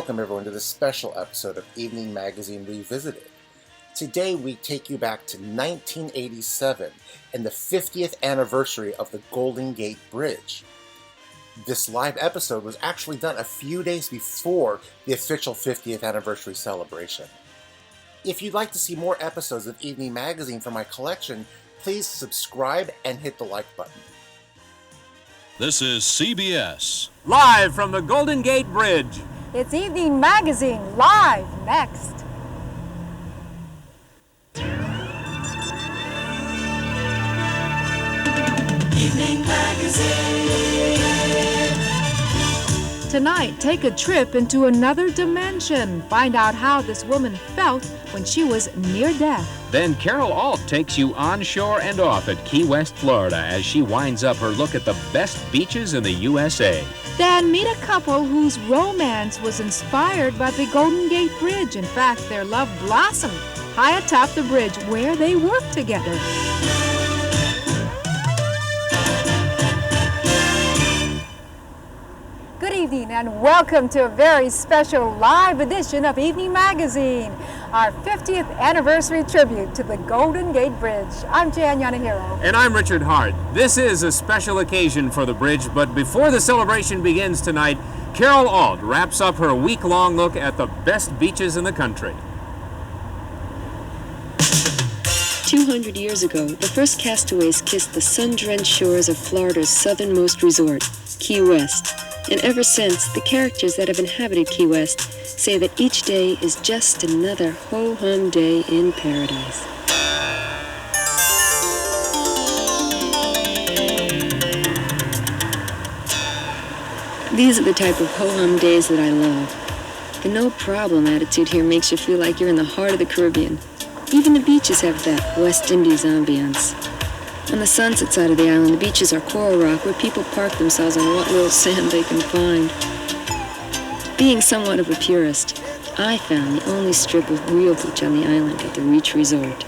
Welcome everyone to this special episode of Evening Magazine Revisited. Today we take you back to 1987 and the 50th anniversary of the Golden Gate Bridge. This live episode was actually done a few days before the official 50th anniversary celebration. If you'd like to see more episodes of Evening Magazine from my collection, please subscribe and hit the like button. This is CBS. Live from the Golden Gate Bridge. It's Evening Magazine, live next. Evening Magazine. Tonight, take a trip into another dimension. Find out how this woman felt when she was near death. Then Carol Alt takes you onshore and off at Key West, Florida, as she winds up her look at the best beaches in the USA. Then meet a couple whose romance was inspired by the Golden Gate Bridge. In fact, their love blossomed high atop the bridge where they worked together. Good evening and welcome to a very special live edition of Evening Magazine, our 50th anniversary tribute to the Golden Gate Bridge. I'm Jan Yanehiro. And I'm Richard Hart. This is a special occasion for the bridge, but before the celebration begins tonight, Carol Alt wraps up her week-long look at the best beaches in the country. 200 years ago, the first castaways kissed the sun-drenched shores of Florida's southernmost resort, Key West. And ever since, the characters that have inhabited Key West say that each day is just another ho-hum day in paradise. These are the type of ho-hum days that I love. The no-problem attitude here makes you feel like you're in the heart of the Caribbean. Even the beaches have that West Indies ambience. On the sunset side of the island, the beaches are coral rock where people park themselves on what little sand they can find. Being somewhat of a purist, I found the only strip of real beach on the island at the Reach Resort.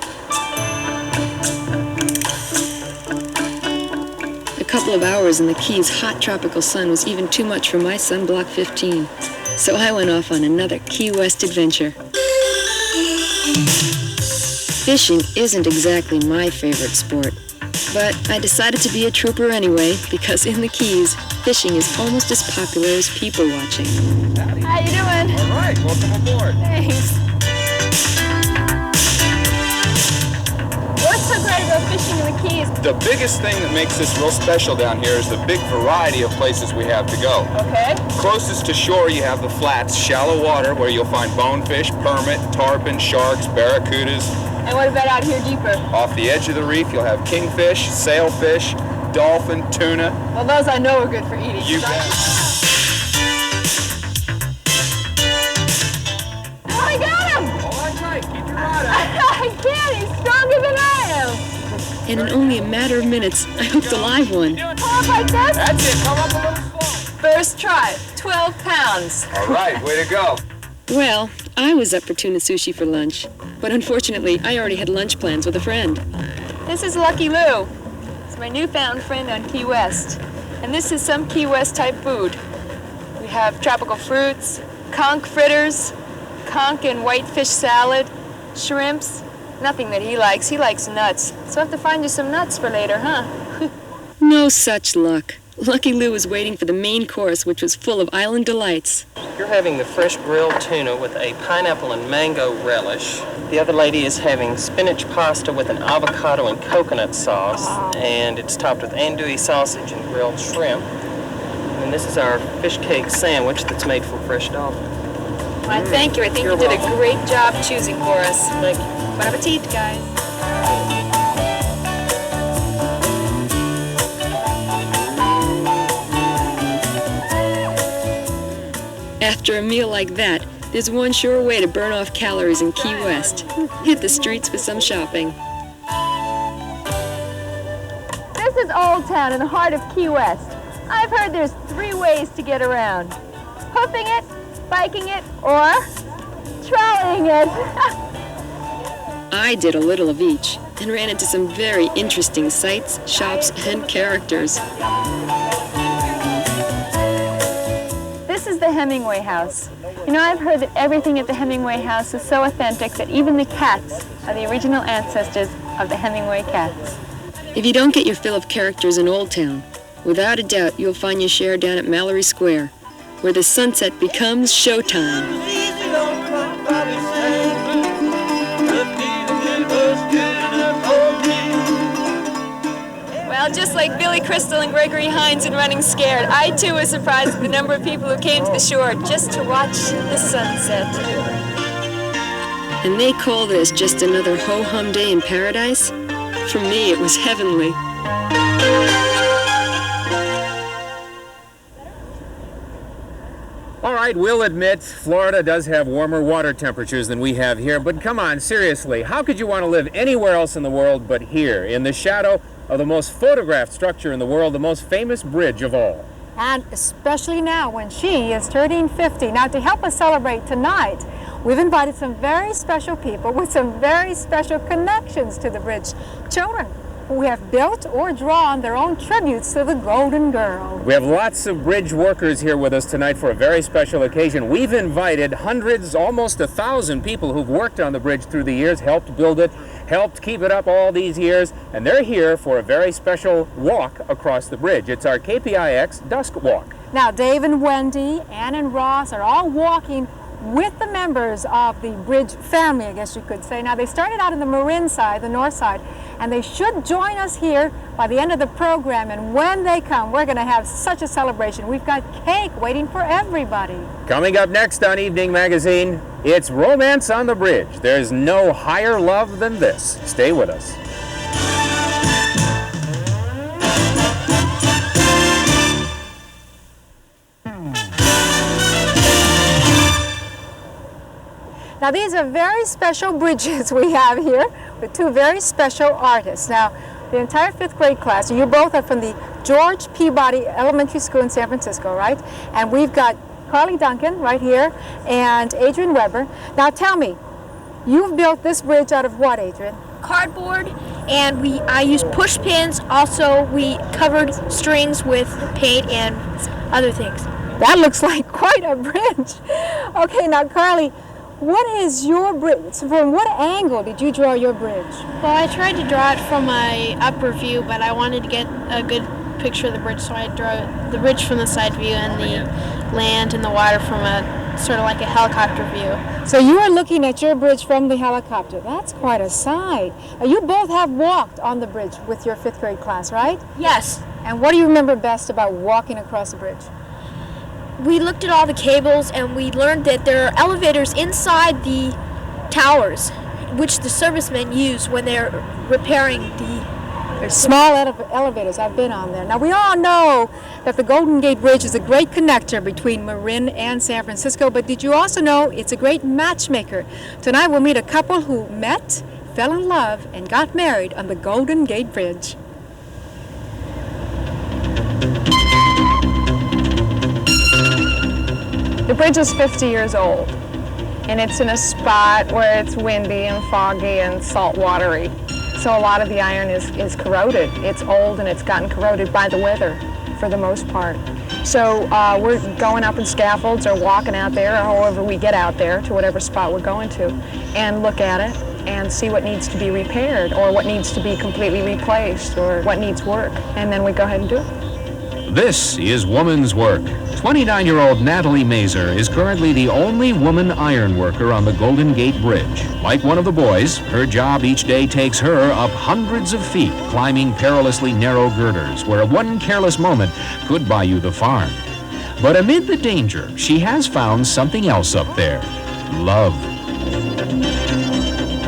A couple of hours in the Keys' hot tropical sun was even too much for my sunblock 15, so I went off on another Key West adventure. Fishing isn't exactly my favorite sport, but I decided to be a trooper anyway, because in the Keys, fishing is almost as popular as people watching. Howdy. How you doing? All right, welcome aboard. Thanks. What's so great about fishing in the Keys? The biggest thing that makes this real special down here is the big variety of places we have to go. Okay. Closest to shore, you have the flats, shallow water, where you'll find bonefish, permit, tarpon, sharks, barracudas. And what about out here deeper? Off the edge of the reef, you'll have kingfish, sailfish, dolphin, tuna. Well, those I know are good for eating. You bet. Oh, I got him! All right, keep your rod out. I can't, he's stronger than I am. And in only a matter of minutes, I hooked a live one. Come up like this? That's it, come up a little slow. First try, 12 pounds. All right, way to go. Well, I was up for tuna sushi for lunch, but unfortunately, I already had lunch plans with a friend. This is Lucky Lou. It's my newfound friend on Key West. And this is some Key West type food. We have tropical fruits, conch fritters, conch and whitefish salad, shrimps. Nothing that he likes. He likes nuts. So I have to find you some nuts for later, huh? No such luck. Lucky Lou was waiting for the main course, which was full of island delights. You're having the fresh grilled tuna with a pineapple and mango relish. The other lady is having spinach pasta with an avocado and coconut sauce, and it's topped with andouille sausage and grilled shrimp. And this is our fish cake sandwich that's made from fresh dolphin. Why, thank you. I think you did a great job choosing for us. Thank you. Bon appetit, guys. After a meal like that, there's one sure way to burn off calories in Key West. Hit the streets for some shopping. This is Old Town in the heart of Key West. I've heard there's 3 ways to get around. Hoofing it, biking it, or trolleying it. I did a little of each and ran into some very interesting sights, shops, and characters. This is the Hemingway House. You know, I've heard that everything at the Hemingway House is so authentic that even the cats are the original ancestors of the Hemingway cats. If you don't get your fill of characters in Old Town, without a doubt you'll find your share down at Mallory Square, where the sunset becomes showtime. Well, just like Billy Crystal and Gregory Hines in Running Scared, I too was surprised at the number of people who came to the shore just to watch the sunset. And they call this just another ho-hum day in paradise? For me, it was heavenly. All right, we'll admit Florida does have warmer water temperatures than we have here, but come on, seriously, how could you want to live anywhere else in the world but here, in the shadow of the most photographed structure in the world, the most famous bridge of all? And especially now when she is turning 50. Now, to help us celebrate tonight, we've invited some very special people with some very special connections to the bridge. Children who have built or drawn their own tributes to the Golden Girl. We have lots of bridge workers here with us tonight for a very special occasion. We've invited hundreds, almost 1,000 people who've worked on the bridge through the years, helped build it, helped keep it up all these years, and they're here for a very special walk across the bridge. It's our KPIX Dusk Walk. Now, Dave and Wendy, Ann and Ross are all walking with the members of the bridge family, I guess you could say. Now, they started out on the Marin side, the north side, and they should join us here by the end of the program. And when they come, we're going to have such a celebration. We've got cake waiting for everybody. Coming up next on Evening Magazine, it's Romance on the Bridge. There's no higher love than this. Stay with us. Now, these are very special bridges we have here with two very special artists. Now, the entire 5th grade class, you both are from the George Peabody Elementary School in San Francisco, right? And we've got Carly Duncan right here and Adrian Weber. Now, tell me, you've built this bridge out of what, Adrian? Cardboard, and I used push pins. Also, we covered strings with paint and other things. That looks like quite a bridge. Okay, now, Carly, what is your bridge? From what angle did you draw your bridge? Well, I tried to draw it from my upper view, but I wanted to get a good picture of the bridge, so I drew the bridge from the side view and the land and the water from a sort of like a helicopter view. So you are looking at your bridge from the helicopter. That's quite a sight. Now, you both have walked on the bridge with your 5th grade class, right? Yes. And what do you remember best about walking across the bridge? We looked at all the cables, and we learned that there are elevators inside the towers, which the servicemen use when they're repairing the small elevators. I've been on there. Now, we all know that the Golden Gate Bridge is a great connector between Marin and San Francisco, but did you also know it's a great matchmaker? Tonight we'll meet a couple who met, fell in love, and got married on the Golden Gate Bridge. The bridge is 50 years old, and it's in a spot where it's windy and foggy and saltwatery. So a lot of the iron is corroded. It's old and it's gotten corroded by the weather for the most part. So we're going up in scaffolds or walking out there, or however we get out there to whatever spot we're going to, and look at it and see what needs to be repaired or what needs to be completely replaced or what needs work. And then we go ahead and do it. This is Woman's Work. 29-year-old Natalie Mazer is currently the only woman iron worker on the Golden Gate Bridge. Like one of the boys, her job each day takes her up hundreds of feet, climbing perilously narrow girders where one careless moment could buy you the farm. But amid the danger, she has found something else up there: love.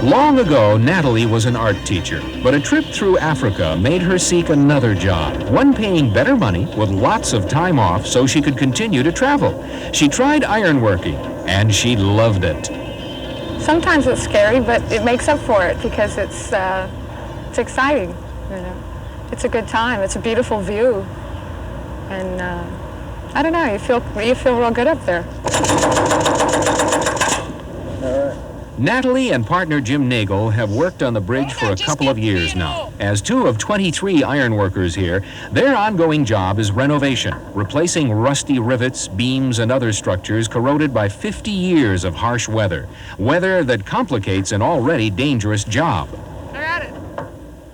Long ago, Natalie was an art teacher, but a trip through Africa made her seek another job, one paying better money with lots of time off so she could continue to travel. She tried ironworking, and she loved it. Sometimes it's scary, but it makes up for it because it's exciting. You know, it's a good time. It's a beautiful view, and I don't know. You feel real good up there. All right. Natalie and partner Jim Nagel have worked on the bridge for a couple of years now. As 2 of 23 ironworkers here, their ongoing job is renovation, replacing rusty rivets, beams, and other structures corroded by 50 years of harsh weather. Weather that complicates an already dangerous job. They're at it.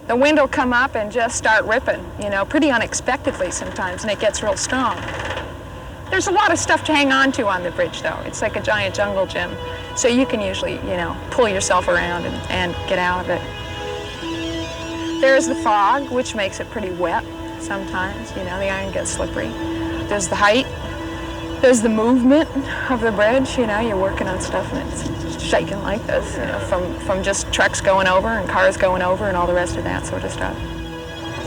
The wind will come up and just start ripping, you know, pretty unexpectedly sometimes, and it gets real strong. There's a lot of stuff to hang on to on the bridge, though. It's like a giant jungle gym. So you can usually, you know, pull yourself around and get out of it. There's the fog, which makes it pretty wet sometimes. You know, the iron gets slippery. There's the height. There's the movement of the bridge. You know, you're working on stuff and it's shaking like this, you know, from just trucks going over and cars going over and all the rest of that sort of stuff.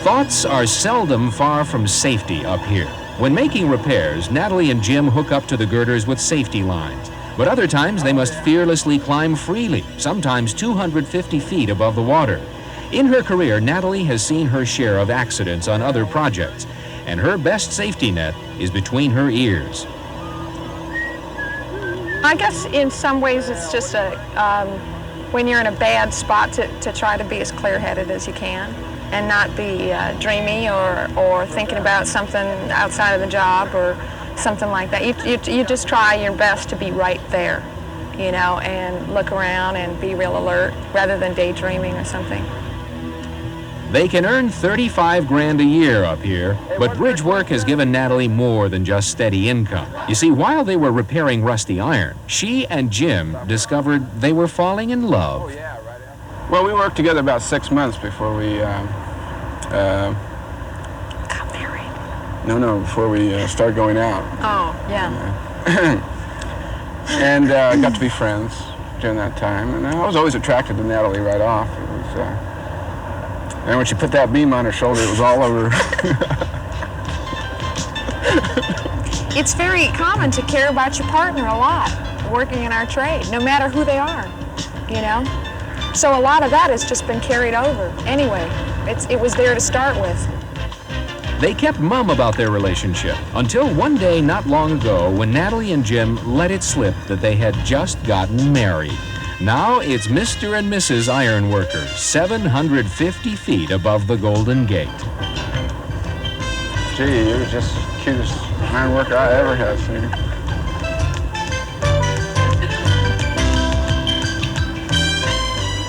Thoughts are seldom far from safety up here. When making repairs, Natalie and Jim hook up to the girders with safety lines. But other times they must fearlessly climb freely, sometimes 250 feet above the water. In her career, Natalie has seen her share of accidents on other projects, and her best safety net is between her ears. I guess in some ways it's just when you're in a bad spot to try to be as clear-headed as you can and not be dreamy or thinking about something outside of the job or something like that. You just try your best to be right there, you know, and look around and be real alert rather than daydreaming or something. They can earn $35 grand a year up here, but bridge work has given Natalie more than just steady income. You see, while they were repairing rusty iron, she and Jim discovered they were falling in love. Well, we worked together about 6 months before we got married. No, before we started going out. Oh, yeah. And got to be friends during that time. And I was always attracted to Natalie right off. It was, and when she put that beam on her shoulder, it was all over. It's very common to care about your partner a lot, working in our trade, no matter who they are, you know? So a lot of that has just been carried over. Anyway, it was there to start with. They kept mum about their relationship until one day not long ago when Natalie and Jim let it slip that they had just gotten married. Now it's Mr. and Mrs. Ironworker, 750 feet above the Golden Gate. Gee, you're just the cutest ironworker I ever have seen.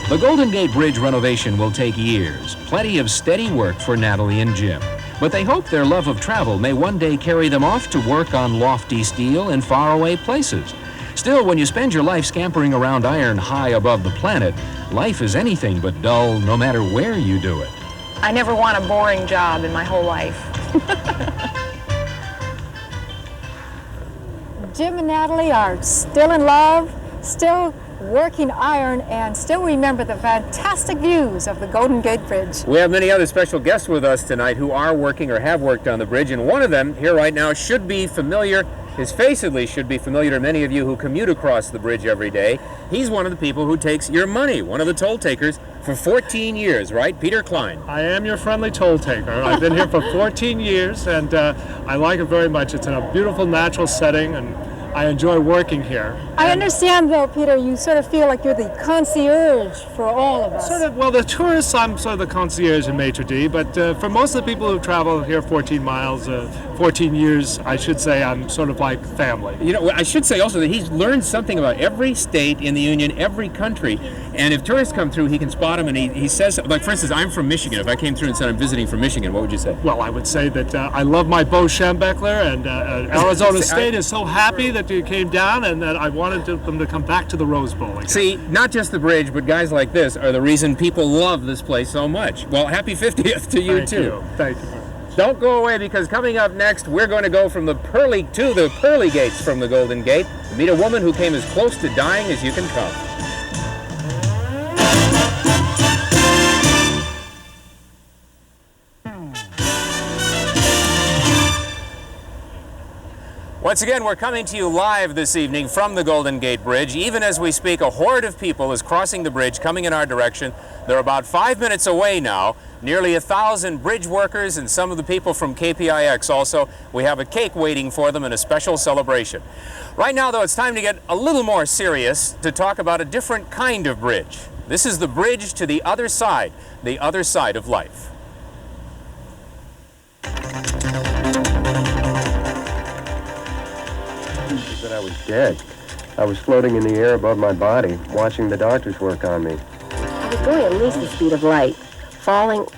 The Golden Gate Bridge renovation will take years, plenty of steady work for Natalie and Jim. But they hope their love of travel may one day carry them off to work on lofty steel in faraway places. Still, when you spend your life scampering around iron high above the planet, life is anything but dull no matter where you do it. I never want a boring job in my whole life. Jim and Natalie are still in love, still working iron, and still remember the fantastic views of the Golden Gate Bridge. We have many other special guests with us tonight who are working or have worked on the bridge, and one of them here right now should be familiar. His face, at least, should be familiar to many of you who commute across the bridge every day. He's one of the people who takes your money, one of the toll takers, for 14 years, right? Peter Klein. I am your friendly toll taker. I've been here for 14 years, and I like it very much. It's in a beautiful, natural setting, and I enjoy working here. I understand, though, Peter, you sort of feel like you're the concierge for all of us. Sort of, well, the tourists, I'm sort of the concierge and maitre d', but for most of the people who travel here 14 miles, 14 years, I should say I'm sort of like family. You know, I should say also that he's learned something about every state in the Union, every country, and if tourists come through, he can spot them, and he says, like, for instance, I'm from Michigan. If I came through and said I'm visiting from Michigan, what would you say? Well, I would say that I love my Bo Schembechler, and Arizona State is so happy that you came down, and that I wanted them to come back to the Rose Bowl again. See, not just the bridge, but guys like this are the reason people love this place so much. Well, happy 50th to you, too. Thank you. Don't go away, because coming up next, we're going to go from the pearly gates from the Golden Gate to meet a woman who came as close to dying as you can come. Once again, we're coming to you live this evening from the Golden Gate Bridge. Even as we speak, a horde of people is crossing the bridge, coming in our direction. They're about 5 minutes away now. Nearly 1,000 bridge workers and some of the people from KPIX also. We have a cake waiting for them and a special celebration. Right now, though, it's time to get a little more serious to talk about a different kind of bridge. This is the bridge to the other side of life. That I was dead. I was floating in the air above my body, watching the doctors work on me. I was going at least the speed of light,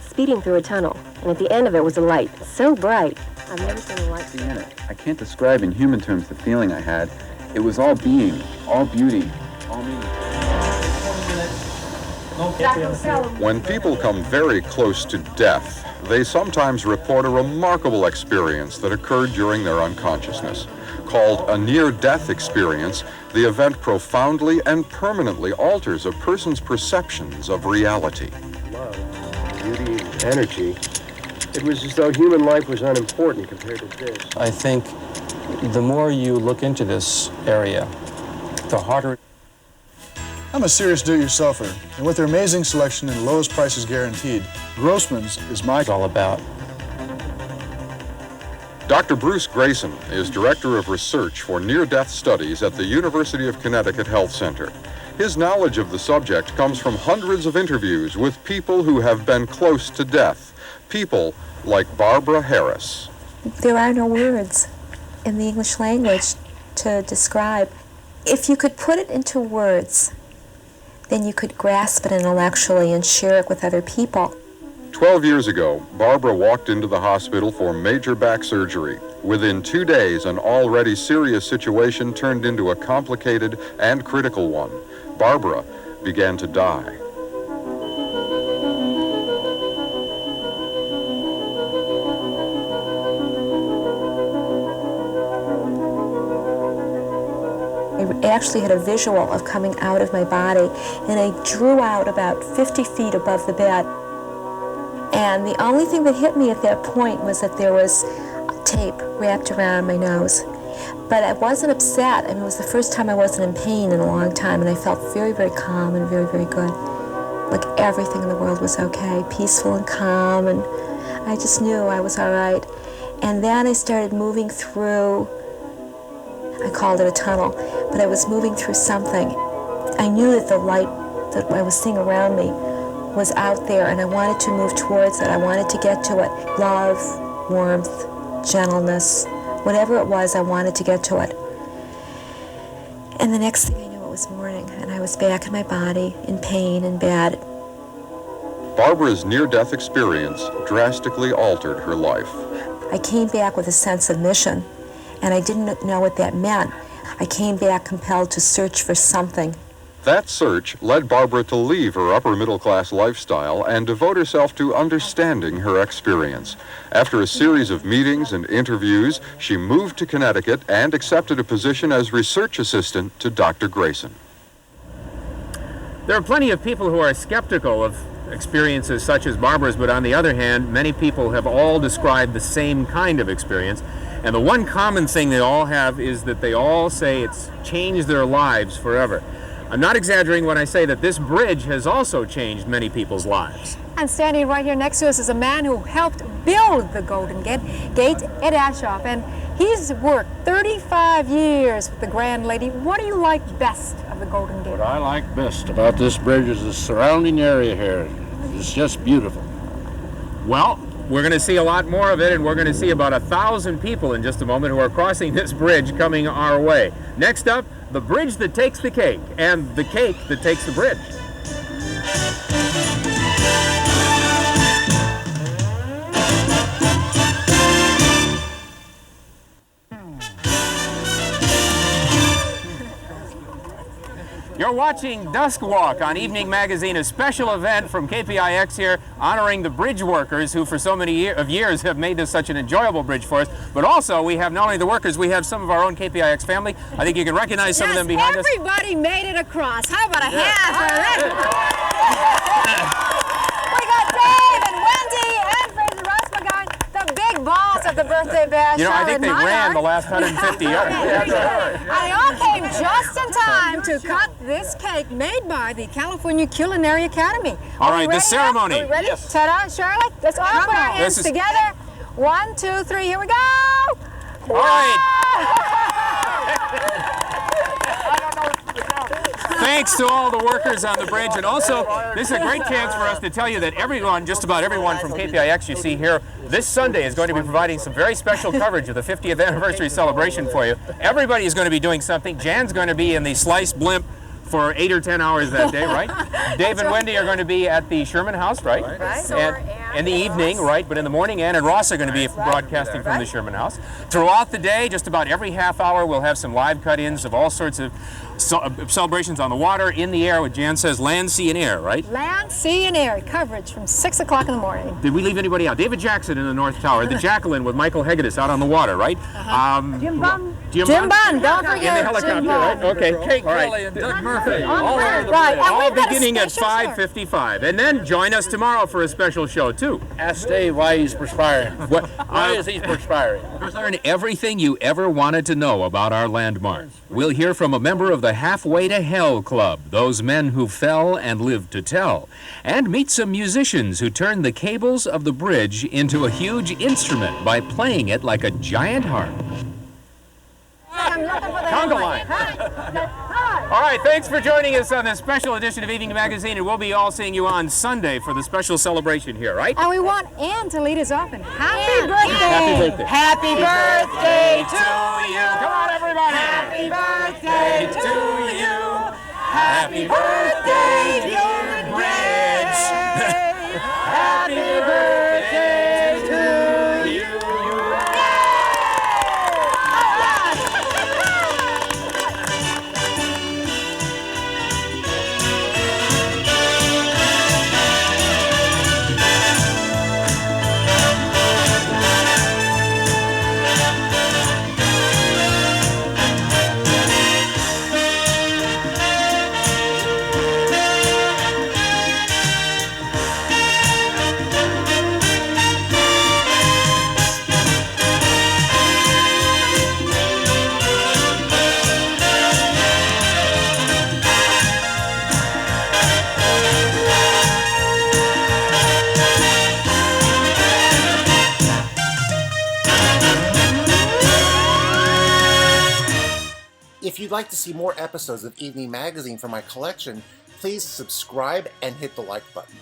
speeding through a tunnel, and at the end of it was a light so bright. I've never seen a light in it. I can't describe in human terms the feeling I had. It was all being, all beauty, all meaning. When people come very close to death, they sometimes report a remarkable experience that occurred during their unconsciousness. Called a near-death experience, the event profoundly and permanently alters a person's perceptions of reality. Love, beauty, energy. It was as though human life was unimportant compared to this. I think the more you look into this area, the harder. I'm a serious do-it-yourselfer, and with their amazing selection and lowest prices guaranteed, Grossman's is my all about. Dr. Bruce Grayson is Director of Research for Near-Death Studies at the University of Connecticut Health Center. His knowledge of the subject comes from hundreds of interviews with people who have been close to death. People like Barbara Harris. There are no words in the English language to describe. If you could put it into words, then you could grasp it intellectually and share it with other people. 12 years ago, Barbara walked into the hospital for major back surgery. Within 2 days, an already serious situation turned into a complicated and critical one. Barbara began to die. I actually had a visual of coming out of my body, and I drew out about 50 feet above the bed. And the only thing that hit me at that point was that there was tape wrapped around my nose. But I wasn't upset. I mean, it was the first time I wasn't in pain in a long time, and I felt very, very calm and very, very good. Like everything in the world was okay, peaceful and calm, and I just knew I was all right. And then I started moving through, I called it a tunnel, but I was moving through something. I knew that the light that I was seeing around me was out there, and I wanted to move towards it. I wanted to get to it. Love, warmth, gentleness, whatever it was, I wanted to get to it. And the next thing I knew, it was morning, and I was back in my body, in pain and bad. Barbara's near-death experience drastically altered her life. I came back with a sense of mission, and I didn't know what that meant. I came back compelled to search for something. That search led Barbara to leave her upper-middle-class lifestyle and devote herself to understanding her experience. After a series of meetings and interviews, she moved to Connecticut and accepted a position as research assistant to Dr. Grayson. There are plenty of people who are skeptical of experiences such as Barbara's, but on the other hand, many people have all described the same kind of experience. And the one common thing they all have is that they all say it's changed their lives forever. I'm not exaggerating when I say that this bridge has also changed many people's lives. And standing right here next to us is a man who helped build the Golden Gate, Ed Ashoff, and he's worked 35 years with the Grand Lady. What do you like best of the Golden Gate? What I like best about this bridge is the surrounding area here. It's just beautiful. Well, we're going to see a lot more of it, and we're going to see about 1,000 people in just a moment who are crossing this bridge coming our way. Next up, the bridge that takes the cake, and the cake that takes the bridge. You're watching Dusk Walk on Evening Magazine, a special event from KPIX here honoring the bridge workers who for so many years have made this such an enjoyable bridge for us. But also we have not only the workers, we have some of our own KPIX family. I think you can recognize some of them behind us. Everybody made it across. How about a hand for them? We got Dave and Wendy and Fraser McGowan, the big boss of the birthday bash. You know, I think they ran the last 150 yards. And they all came just in time to cut this cake. cake made by the California Culinary Academy. All right, the ceremony. Are we ready? Yes. Ta-da, Charlotte. Let's all put our hands together. 1, 2, 3, here we go. All right. Thanks to all the workers on the bridge, and also this is a great chance for us to tell you that everyone, just about everyone from KPIX you see here this Sunday is going to be providing some very special coverage of the 50th anniversary celebration for you. Everybody is going to be doing something. Jan's going to be in the sliced blimp for 8 or 10 hours that day, right? Dave and Wendy are going to be at the Sherman House, right? And in the evening, right? But in the morning, Ann and Ross are going to be broadcasting from the Sherman House. Throughout the day, just about every half hour, we'll have some live cut-ins of all sorts of celebrations on the water, in the air, what Jan says, land, sea, and air, right? Land, sea, and air coverage from 6 o'clock in the morning. Did we leave anybody out? David Jackson in the North Tower, the Jacqueline with Michael Hegedus out on the water, right? Jim Bunn. Jim Bunn, don't forget. In the helicopter, right? Okay. Kate All right. Kelly and Doug Murphy. All over the Right. bridge. All beginning at 5:55. And then join us tomorrow for a special show, too. Ask Dave why he's perspiring. Why is he perspiring? Learn everything you ever wanted to know about our landmark. We'll hear from a member of the Halfway to Hell Club, those men who fell and lived to tell, and meet some musicians who turned the cables of the bridge into a huge instrument by playing it like a giant harp. Conga line. All right, thanks for joining us on this special edition of Evening Magazine, and we'll be all seeing you on Sunday for the special celebration here, right? And we want Ann to lead us off, and happy birthday! Happy birthday. Happy birthday to you. Come on, everybody. Happy birthday to you. Happy birthday, dear Bridge. Happy birthday to you. If you'd like to see more episodes of Evening Magazine from my collection, please subscribe and hit the like button.